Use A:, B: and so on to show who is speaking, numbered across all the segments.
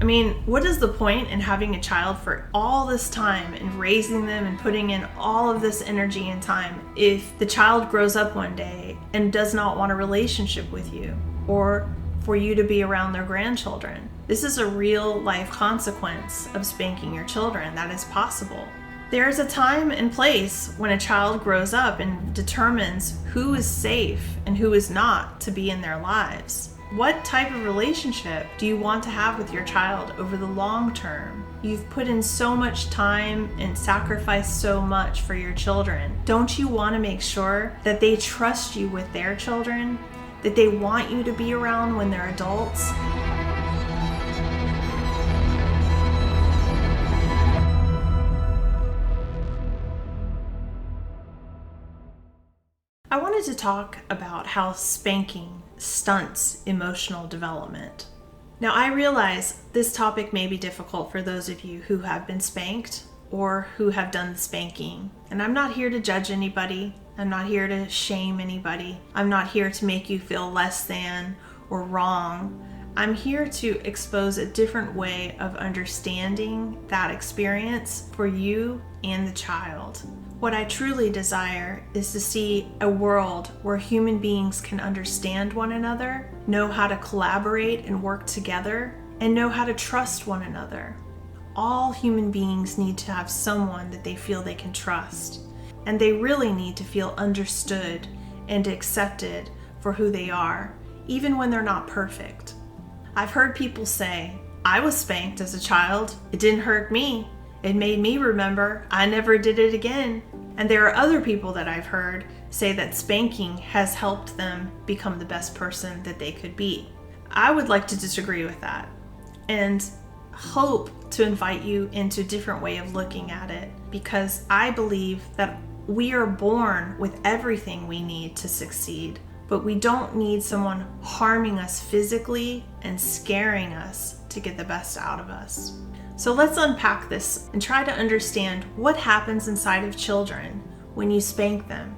A: I mean, what is the point in having a child for all this time and raising them and putting in all of this energy and time if the child grows up one day and does not want a relationship with you or for you to be around their grandchildren? This is a real life consequence of spanking your children that is possible. There is a time and place when a child grows up and determines who is safe and who is not to be in their lives. What type of relationship do you want to have with your child over the long term? You've put in so much time and sacrificed so much for your children. Don't you want to make sure that they trust you with their children? That they want you to be around when they're adults? I wanted to talk about how spanking stunts emotional development. Now, I realize this topic may be difficult for those of you who have been spanked or who have done the spanking. And I'm not here to judge anybody. I'm not here to shame anybody. I'm not here to make you feel less than or wrong. I'm here to expose a different way of understanding that experience for you and the child. What I truly desire is to see a world where human beings can understand one another, know how to collaborate and work together, and know how to trust one another. All human beings need to have someone that they feel they can trust, and they really need to feel understood and accepted for who they are, even when they're not perfect. I've heard people say, "I was spanked as a child. It didn't hurt me. It made me remember I never did it again." And there are other people that I've heard say that spanking has helped them become the best person that they could be. I would like to disagree with that and hope to invite you into a different way of looking at it, because I believe that we are born with everything we need to succeed, but we don't need someone harming us physically and scaring us to get the best out of us. So let's unpack this and try to understand what happens inside of children when you spank them.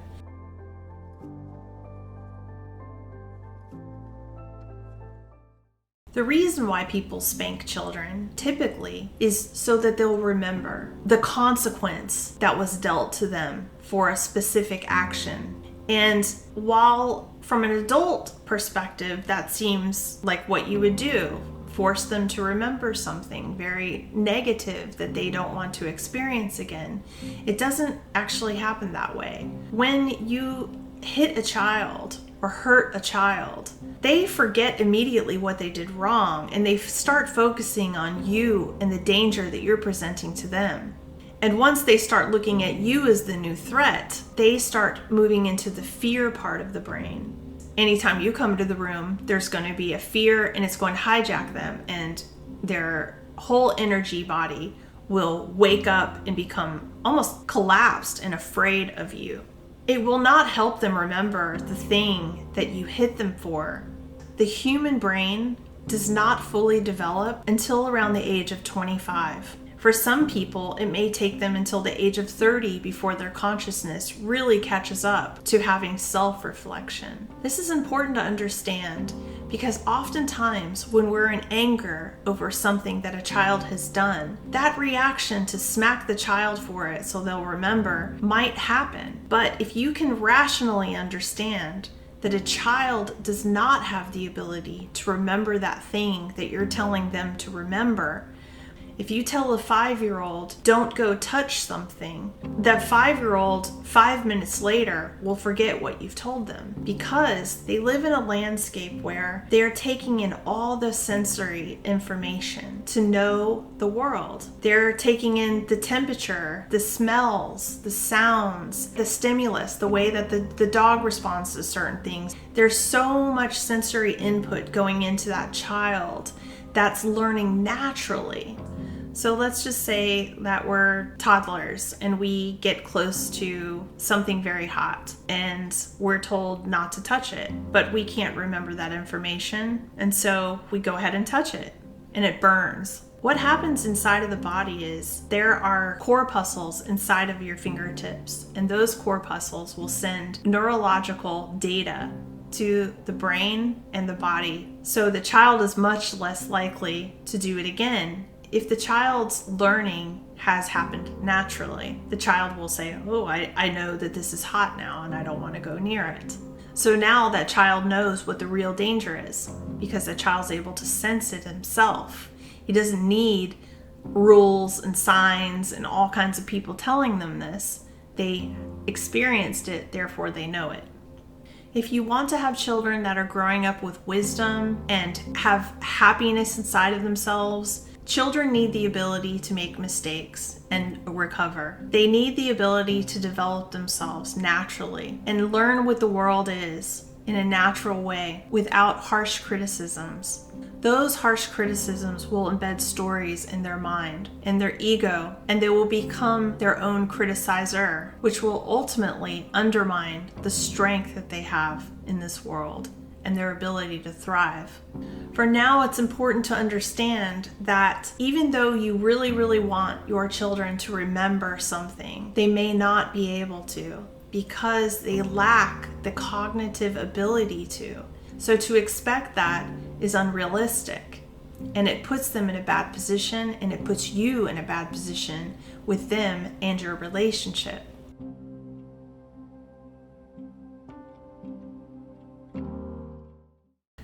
A: The reason why people spank children typically is so that they'll remember the consequence that was dealt to them for a specific action. And while from an adult perspective, that seems like what you would do, force them to remember something very negative that they don't want to experience again, it doesn't actually happen that way. When you hit a child or hurt a child, they forget immediately what they did wrong and they start focusing on you and the danger that you're presenting to them. And once they start looking at you as the new threat, they start moving into the fear part of the brain. Anytime you come to the room, there's going to be a fear and it's going to hijack them, and their whole energy body will wake up and become almost collapsed and afraid of you. It will not help them remember the thing that you hit them for. The human brain does not fully develop until around the age of 25. For some people, it may take them until the age of 30 before their consciousness really catches up to having self-reflection. This is important to understand because oftentimes when we're in anger over something that a child has done, that reaction to smack the child for it so they'll remember might happen. But if you can rationally understand that a child does not have the ability to remember that thing that you're telling them to remember, if you tell a 5-year-old, don't go touch something, that 5-year-old 5 minutes later will forget what you've told them because they live in a landscape where they're taking in all the sensory information to know the world. They're taking in the temperature, the smells, the sounds, the stimulus, the way that the dog responds to certain things. There's so much sensory input going into that child that's learning naturally. So let's just say that we're toddlers and we get close to something very hot and we're told not to touch it, but we can't remember that information. And so we go ahead and touch it and it burns. What happens inside of the body is there are corpuscles inside of your fingertips, and those corpuscles will send neurological data to the brain and the body. So the child is much less likely to do it again. If the child's learning has happened naturally, the child will say, oh, I know that this is hot now and I don't want to go near it. So now that child knows what the real danger is because the child's able to sense it himself. He doesn't need rules and signs and all kinds of people telling them this. They experienced it, therefore they know it. If you want to have children that are growing up with wisdom and have happiness inside of themselves, children need the ability to make mistakes and recover. They need the ability to develop themselves naturally and learn what the world is in a natural way without harsh criticisms. Those harsh criticisms will embed stories in their mind and their ego, and they will become their own criticizer, which will ultimately undermine the strength that they have in this world and their ability to thrive. For now, it's important to understand that even though you really, really want your children to remember something, they may not be able to because they lack the cognitive ability to. So to expect that is unrealistic, and it puts them in a bad position, and it puts you in a bad position with them and your relationship.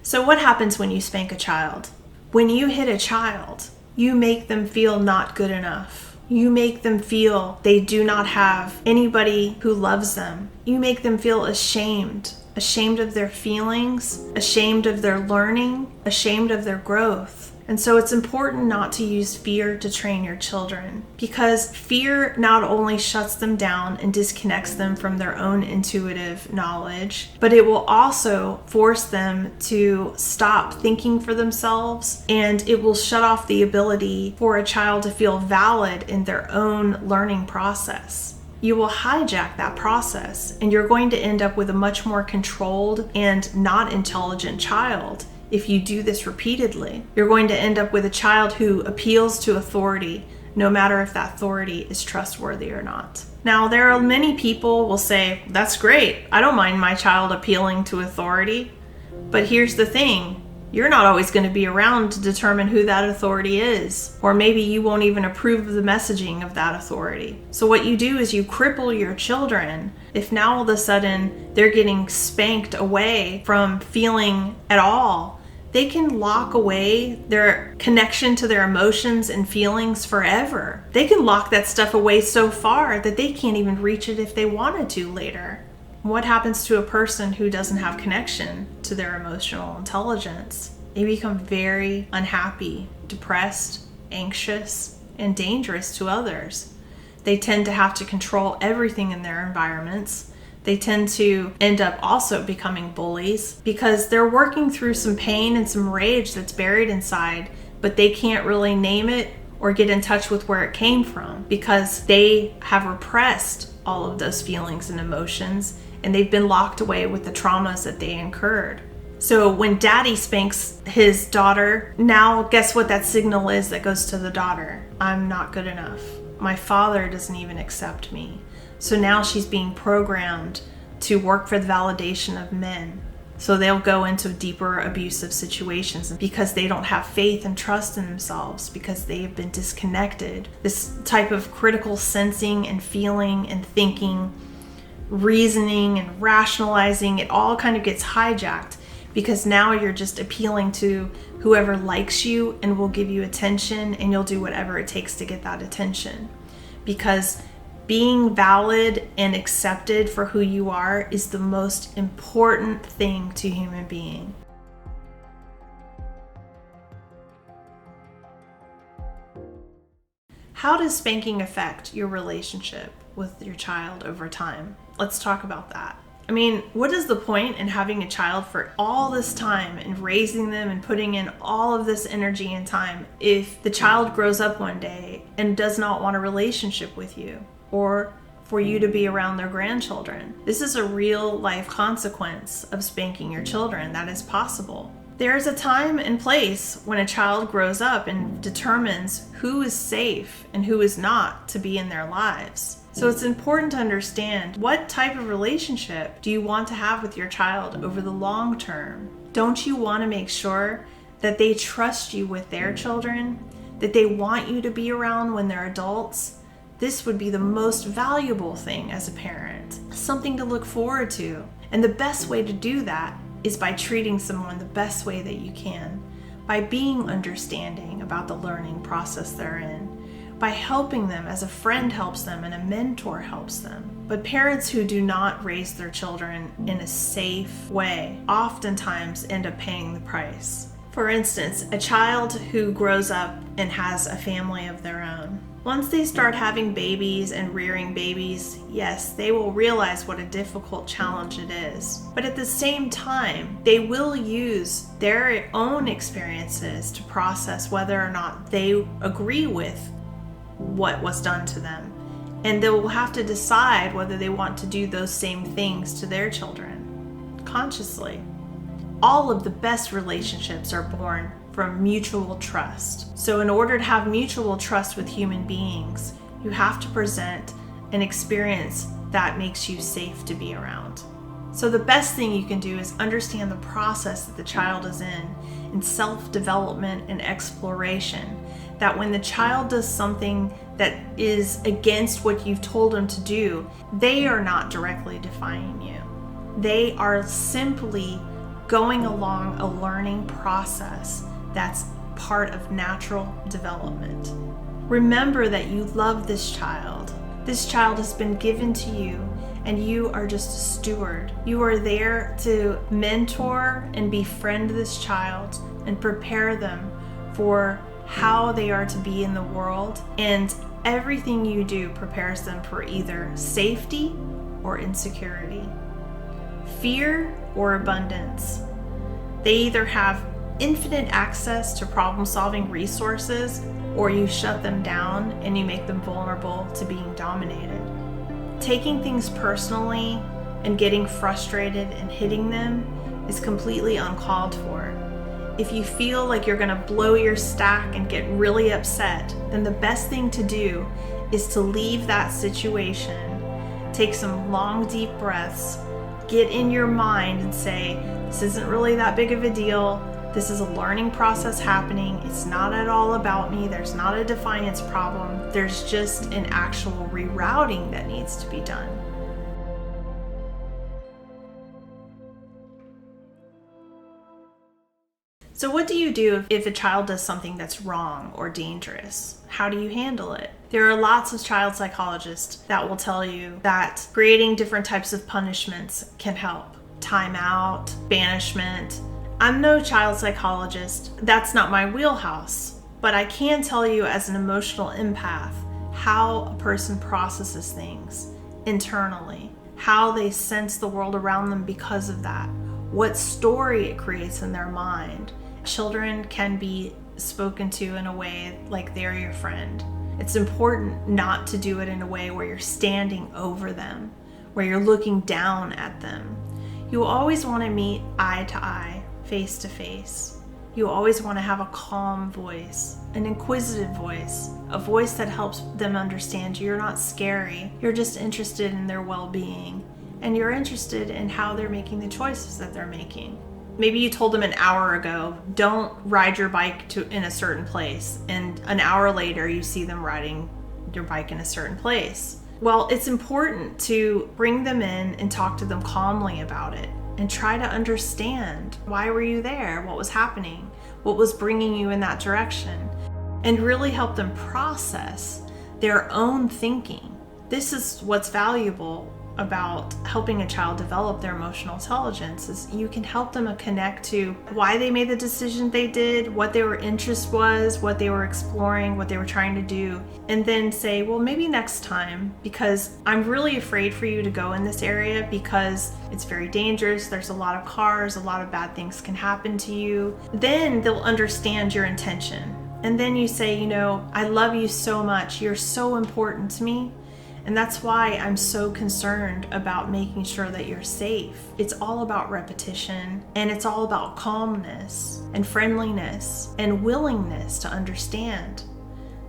A: So what happens when you spank a child? When you hit a child, you make them feel not good enough. You make them feel they do not have anybody who loves them. You make them feel ashamed of their feelings, ashamed of their learning, ashamed of their growth. And so it's important not to use fear to train your children, because fear not only shuts them down and disconnects them from their own intuitive knowledge, but it will also force them to stop thinking for themselves, and it will shut off the ability for a child to feel valid in their own learning process. You will hijack that process, and you're going to end up with a much more controlled and not intelligent child. If you do this repeatedly, you're going to end up with a child who appeals to authority, no matter if that authority is trustworthy or not. Now, there are many people will say, that's great. I don't mind my child appealing to authority. But here's the thing. You're not always going to be around to determine who that authority is. Or maybe you won't even approve of the messaging of that authority. So what you do is you cripple your children. If now all of a sudden they're getting spanked away from feeling at all, they can lock away their connection to their emotions and feelings forever. They can lock that stuff away so far that they can't even reach it if they wanted to later. What happens to a person who doesn't have connection to their emotional intelligence? They become very unhappy, depressed, anxious, and dangerous to others. They tend to have to control everything in their environments. They tend to end up also becoming bullies because they're working through some pain and some rage that's buried inside, but they can't really name it or get in touch with where it came from because they have repressed all of those feelings and emotions, and they've been locked away with the traumas that they incurred. So when daddy spanks his daughter, now guess what that signal is that goes to the daughter? I'm not good enough. My father doesn't even accept me. So now she's being programmed to work for the validation of men. So they'll go into deeper abusive situations because they don't have faith and trust in themselves because they have been disconnected. This type of critical sensing and feeling and thinking, reasoning and rationalizing, it all kind of gets hijacked because now you're just appealing to whoever likes you and will give you attention, and you'll do whatever it takes to get that attention. Because being valid and accepted for who you are is the most important thing to a human being. How does spanking affect your relationship with your child over time? Let's talk about that. I mean, what is the point in having a child for all this time and raising them and putting in all of this energy and time if the child grows up one day and does not want a relationship with you or for you to be around their grandchildren? This is a real life consequence of spanking your children that is possible. There is a time and place when a child grows up and determines who is safe and who is not to be in their lives. So it's important to understand, what type of relationship do you want to have with your child over the long term? Don't you want to make sure that they trust you with their children, that they want you to be around when they're adults? This would be the most valuable thing as a parent, something to look forward to. And the best way to do that is by treating someone the best way that you can, by being understanding about the learning process they're in, by helping them as a friend helps them and a mentor helps them. But parents who do not raise their children in a safe way oftentimes end up paying the price. For instance, a child who grows up and has a family of their own, once they start having babies and rearing babies, yes, they will realize what a difficult challenge it is. But at the same time, they will use their own experiences to process whether or not they agree with what was done to them. And they will have to decide whether they want to do those same things to their children consciously. All of the best relationships are born from mutual trust. So in order to have mutual trust with human beings, you have to present an experience that makes you safe to be around. So the best thing you can do is understand the process that the child is in self-development and exploration, that when the child does something that is against what you've told them to do, they are not directly defying you. They are simply going along a learning process that's part of natural development. Remember that you love this child. This child has been given to you, and you are just a steward. You are there to mentor and befriend this child and prepare them for how they are to be in the world, and everything you do prepares them for either safety or insecurity, fear or abundance. They either have infinite access to problem-solving resources, or you shut them down and you make them vulnerable to being dominated. Taking things personally and getting frustrated and hitting them is completely uncalled for. If you feel like you're gonna blow your stack and get really upset, then the best thing to do is to leave that situation, take some long, deep breaths, get in your mind and say, this isn't really that big of a deal. This is a learning process happening. It's not at all about me. There's not a defiance problem. There's just an actual rerouting that needs to be done. So what do you do if a child does something that's wrong or dangerous? How do you handle it? There are lots of child psychologists that will tell you that creating different types of punishments can help. Timeout, banishment. I'm no child psychologist. That's not my wheelhouse. But I can tell you as an emotional empath how a person processes things internally, how they sense the world around them because of that, what story it creates in their mind. Children can be spoken to in a way like they're your friend. It's important not to do it in a way where you're standing over them, where you're looking down at them. You always want to meet eye to eye, face to face. You always want to have a calm voice, an inquisitive voice, a voice that helps them understand you're not scary. You're just interested in their well-being, and you're interested in how they're making the choices that they're making. Maybe you told them an hour ago, don't ride your bike in a certain place, and an hour later you see them riding your bike in a certain place. Well, it's important to bring them in and talk to them calmly about it and try to understand, why were you there? What was happening? What was bringing you in that direction? And really help them process their own thinking. This is what's valuable about helping a child develop their emotional intelligence, is you can help them connect to why they made the decision they did, what their interest was, what they were exploring, what they were trying to do, and then say, well, maybe next time, because I'm really afraid for you to go in this area because it's very dangerous, there's a lot of cars, a lot of bad things can happen to you. Then they'll understand your intention. And then you say, I love you so much, you're so important to me. And that's why I'm so concerned about making sure that you're safe. It's all about repetition, and it's all about calmness and friendliness and willingness to understand.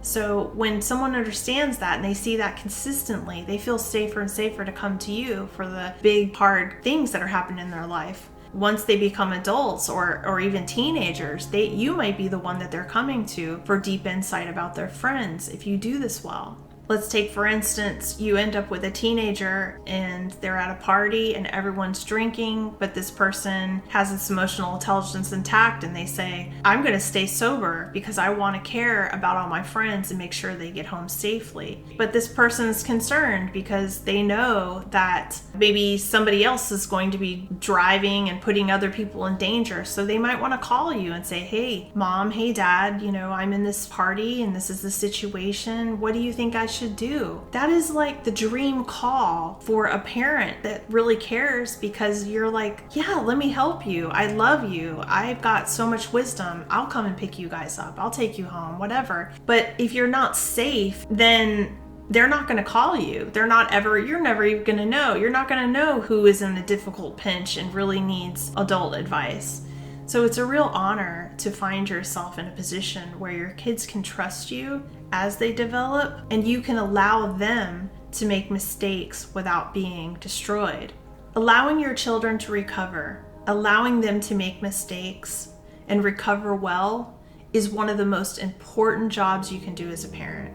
A: So when someone understands that and they see that consistently, they feel safer and safer to come to you for the big, hard things that are happening in their life. Once they become adults or even teenagers, you might be the one that they're coming to for deep insight about their friends if you do this well. Let's take, for instance, you end up with a teenager and they're at a party and everyone's drinking, but this person has its emotional intelligence intact and they say, I'm going to stay sober because I want to care about all my friends and make sure they get home safely. But this person's concerned because they know that maybe somebody else is going to be driving and putting other people in danger. So they might want to call you and say, hey, mom, hey, dad, I'm in this party and this is the situation. What do you think I should do? That is like the dream call for a parent that really cares, because you're like, yeah, let me help you. I love you. I've got so much wisdom. I'll come and pick you guys up. I'll take you home, whatever. But if you're not safe, then they're not going to call you. You're never even going to know. You're not going to know who is in a difficult pinch and really needs adult advice. So it's a real honor to find yourself in a position where your kids can trust you as they develop, and you can allow them to make mistakes without being destroyed. Allowing your children to recover, allowing them to make mistakes and recover well is one of the most important jobs you can do as a parent.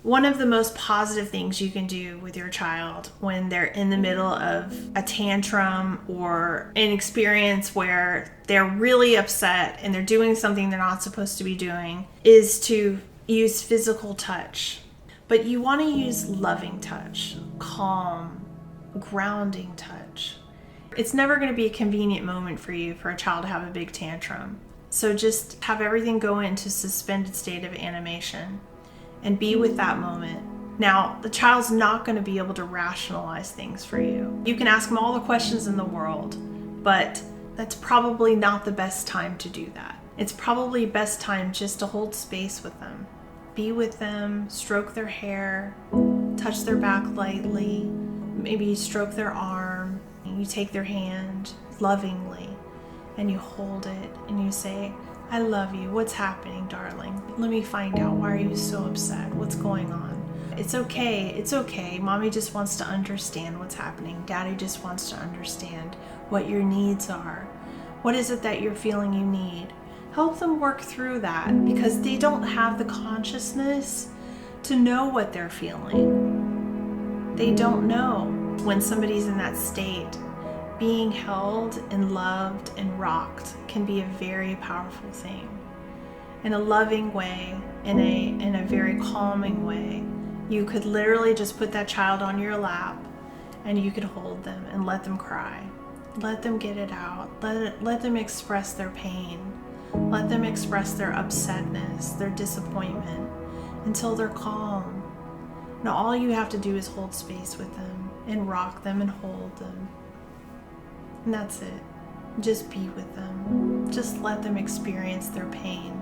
A: One of the most positive things you can do with your child when they're in the middle of a tantrum or an experience where they're really upset and they're doing something they're not supposed to be doing is to use physical touch. But you want to use loving touch, calm, grounding touch. It's never going to be a convenient moment for you for a child to have a big tantrum. So just have everything go into suspended state of animation and be with that moment. Now, the child's not going to be able to rationalize things for you. You can ask them all the questions in the world, but that's probably not the best time to do that. It's probably best time just to hold space with them. Be with them, stroke their hair, touch their back lightly, maybe stroke their arm, and you take their hand lovingly and you hold it and you say, I love you. What's happening, darling? Let me find out. Why are you so upset? What's going on? It's okay. It's okay. Mommy just wants to understand what's happening. Daddy just wants to understand what your needs are. What is it that you're feeling you need? Help them work through that, because they don't have the consciousness to know what they're feeling. They don't know when somebody's in that state. Being held and loved and rocked can be a very powerful thing. In a loving way, in a very calming way, you could literally just put that child on your lap and you could hold them and let them cry. Let them get it out. Let them express their pain. Let them express their upsetness, their disappointment, until they're calm. Now all you have to do is hold space with them and rock them and hold them. And that's it. Just be with them. Just let them experience their pain.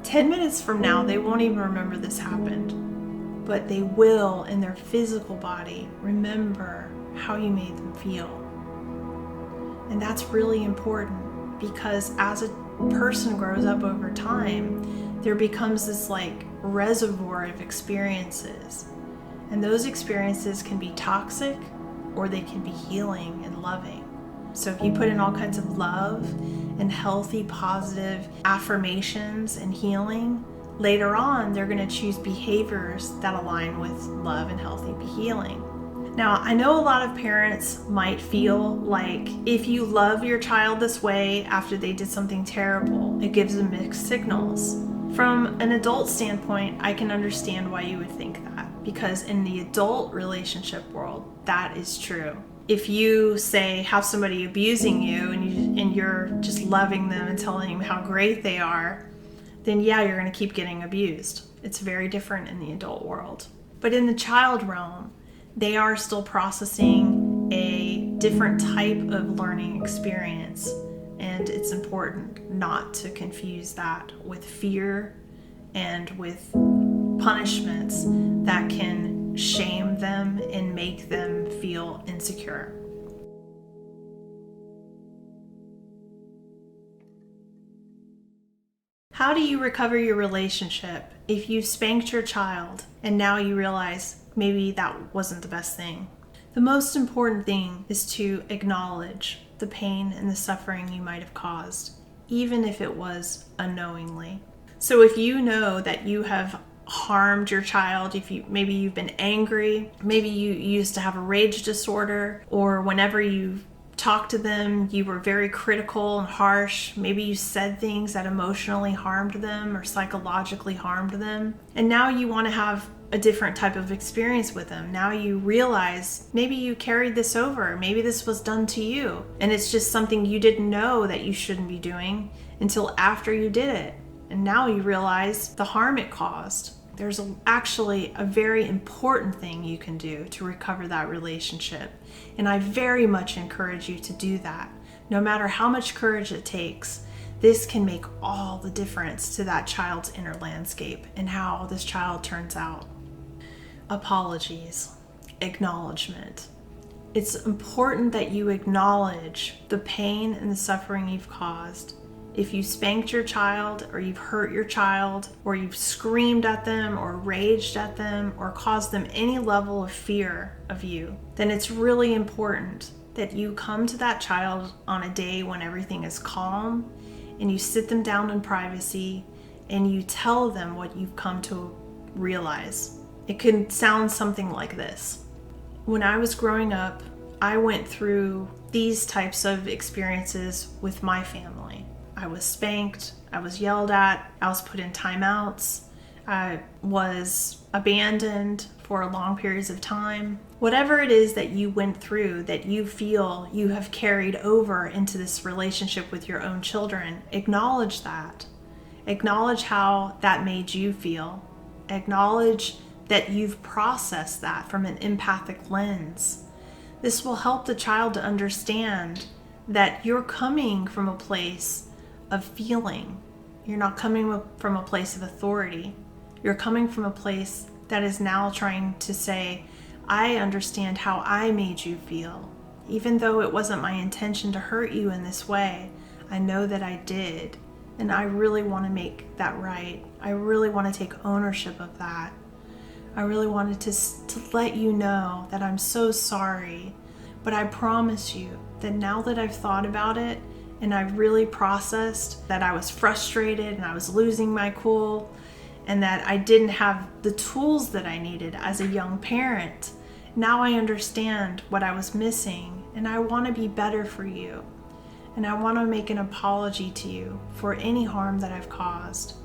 A: 10 minutes from now, they won't even remember this happened, but they will, in their physical body, remember how you made them feel. And that's really important, because as a person grows up over time, there becomes this like reservoir of experiences. And those experiences can be toxic or they can be healing and loving. So if you put in all kinds of love and healthy, positive affirmations and healing, later on, they're going to choose behaviors that align with love and healthy healing. Now, I know a lot of parents might feel like if you love your child this way after they did something terrible, it gives them mixed signals. From an adult standpoint, I can understand why you would think that, because in the adult relationship world, that is true. If you say have somebody abusing you and you're just loving them and telling them how great they are, then yeah, you're going to keep getting abused. It's very different in the adult world. But in the child realm, they are still processing a different type of learning experience. And it's important not to confuse that with fear and with punishments that can shame them and make them feel insecure. How do you recover your relationship if you spanked your child and now you realize maybe that wasn't the best thing? The most important thing is to acknowledge the pain and the suffering you might have caused, even if it was unknowingly. So if you know that you have harmed your child, maybe you've been angry, maybe you used to have a rage disorder, or whenever you talked to them, you were very critical and harsh. Maybe you said things that emotionally harmed them or psychologically harmed them. And now you want to have a different type of experience with them. Now you realize maybe you carried this over. Maybe this was done to you. And it's just something you didn't know that you shouldn't be doing until after you did it. And now you realize the harm it caused. There's actually a very important thing you can do to recover that relationship. And I very much encourage you to do that. No matter how much courage it takes, this can make all the difference to that child's inner landscape and how this child turns out. Apologies, acknowledgement. It's important that you acknowledge the pain and the suffering you've caused. If you spanked your child, or you've hurt your child, or you've screamed at them, or raged at them, or caused them any level of fear of you, then it's really important that you come to that child on a day when everything is calm, and you sit them down in privacy, and you tell them what you've come to realize. It can sound something like this. When I was growing up, I went through these types of experiences with my family. I was spanked, I was yelled at, I was put in timeouts, I was abandoned for long periods of time. Whatever it is that you went through that you feel you have carried over into this relationship with your own children, acknowledge that. Acknowledge how that made you feel. Acknowledge that you've processed that from an empathic lens. This will help the child to understand that you're coming from a place of feeling. You're not coming from a place of authority. You're coming from a place that is now trying to say, I understand how I made you feel. Even though it wasn't my intention to hurt you in this way, I know that I did. And I really want to make that right. I really want to take ownership of that. I really wanted to let you know that I'm so sorry. But I promise you that now that I've thought about it, and I've really processed that I was frustrated and I was losing my cool and that I didn't have the tools that I needed as a young parent. Now I understand what I was missing, and I want to be better for you. And I want to make an apology to you for any harm that I've caused.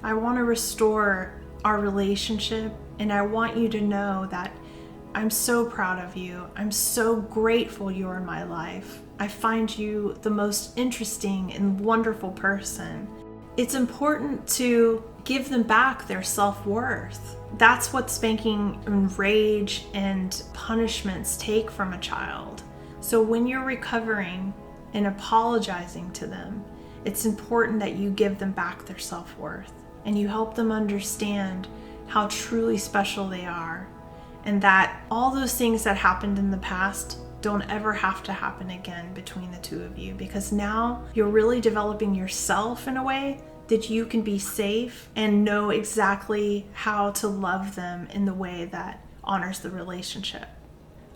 A: I want to restore our relationship, and I want you to know that I'm so proud of you. I'm so grateful you're in my life. I find you the most interesting and wonderful person. It's important to give them back their self-worth. That's what spanking and rage and punishments take from a child. So when you're recovering and apologizing to them, it's important that you give them back their self-worth and you help them understand how truly special they are, and that all those things that happened in the past don't ever have to happen again between the two of you, because now you're really developing yourself in a way that you can be safe and know exactly how to love them in the way that honors the relationship.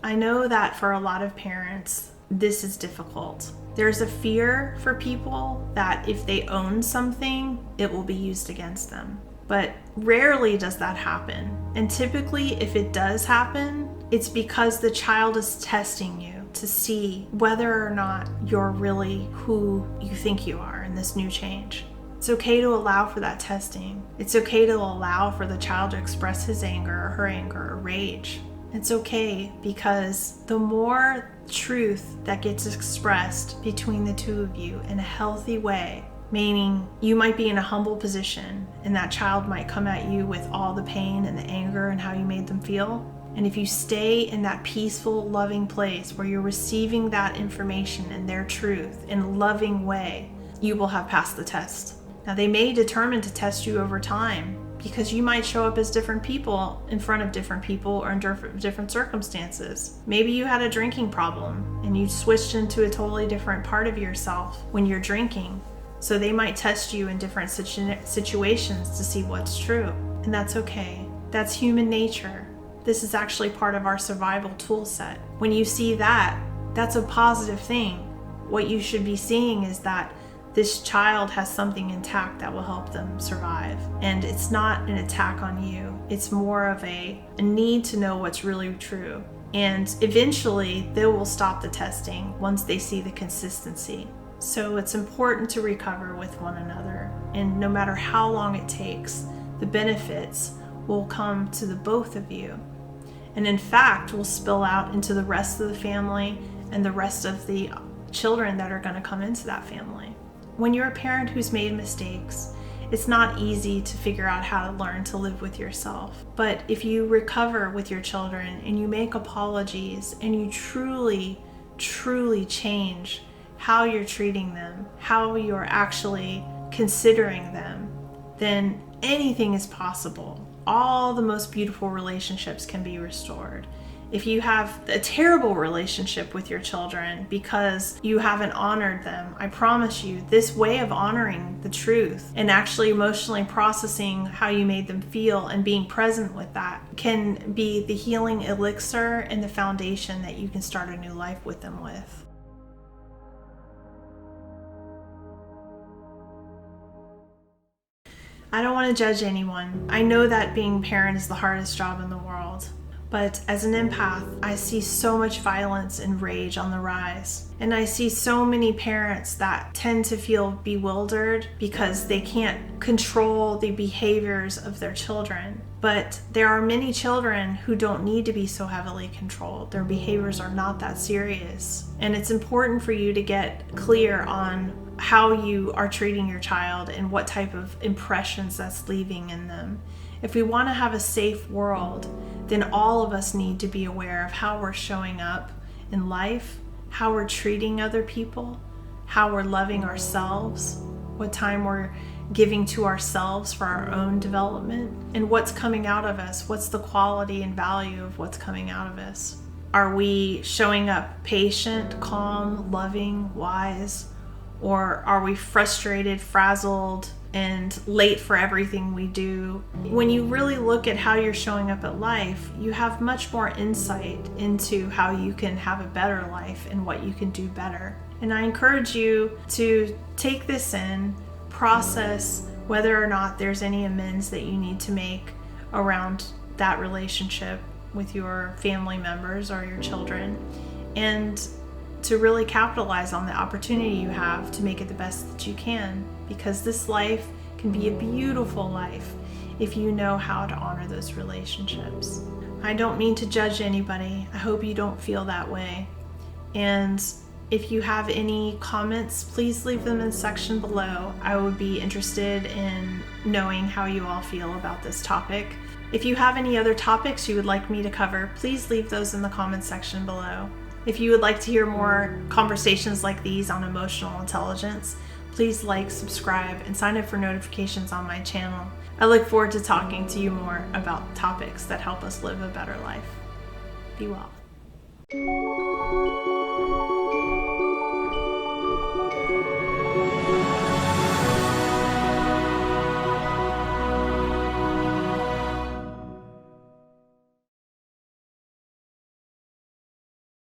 A: I know that for a lot of parents, this is difficult. There's a fear for people that if they own something, it will be used against them. But rarely does that happen. And typically, if it does happen, it's because the child is testing you to see whether or not you're really who you think you are in this new change. It's okay to allow for that testing. It's okay to allow for the child to express his anger or her anger or rage. It's okay, because the more truth that gets expressed between the two of you in a healthy way, meaning you might be in a humble position and that child might come at you with all the pain and the anger and how you made them feel. And if you stay in that peaceful, loving place where you're receiving that information and their truth in a loving way, you will have passed the test. Now, they may determine to test you over time, because you might show up as different people in front of different people or in different circumstances. Maybe you had a drinking problem and you switched into a totally different part of yourself when you're drinking. So they might test you in different situations to see what's true. And that's okay. That's human nature. This is actually part of our survival tool set. When you see that, that's a positive thing. What you should be seeing is that this child has something intact that will help them survive. And it's not an attack on you. It's more of a need to know what's really true. And eventually they will stop the testing once they see the consistency. So it's important to recover with one another. And no matter how long it takes, the benefits will come to the both of you. And in fact, will spill out into the rest of the family and the rest of the children that are going to come into that family. When you're a parent who's made mistakes, it's not easy to figure out how to learn to live with yourself. But if you recover with your children and you make apologies and you truly, truly change how you're treating them, how you're actually considering them, then anything is possible. All the most beautiful relationships can be restored. If you have a terrible relationship with your children because you haven't honored them, I promise you, this way of honoring the truth and actually emotionally processing how you made them feel and being present with that can be the healing elixir and the foundation that you can start a new life with them with. I don't want to judge anyone. I know that being a parent is the hardest job in the world. But as an empath, I see so much violence and rage on the rise. And I see so many parents that tend to feel bewildered because they can't control the behaviors of their children. But there are many children who don't need to be so heavily controlled. Their behaviors are not that serious. And it's important for you to get clear on how you are treating your child and what type of impressions that's leaving in them. If we want to have a safe world, then all of us need to be aware of how we're showing up in life, how we're treating other people, how we're loving ourselves, what time we're giving to ourselves for our own development, and what's coming out of us. What's the quality and value of what's coming out of us? Are we showing up patient, calm, loving, wise? Or are we frustrated, frazzled, and late for everything we do? When you really look at how you're showing up at life, you have much more insight into how you can have a better life and what you can do better. And I encourage you to take this in, process whether or not there's any amends that you need to make around that relationship with your family members or your children, and to really capitalize on the opportunity you have to make it the best that you can, because this life can be a beautiful life if you know how to honor those relationships. I don't mean to judge anybody. I hope you don't feel that way. And if you have any comments, please leave them in the section below. I would be interested in knowing how you all feel about this topic. If you have any other topics you would like me to cover, please leave those in the comments section below. If you would like to hear more conversations like these on emotional intelligence, please like, subscribe, and sign up for notifications on my channel. I look forward to talking to you more about topics that help us live a better life. Be well.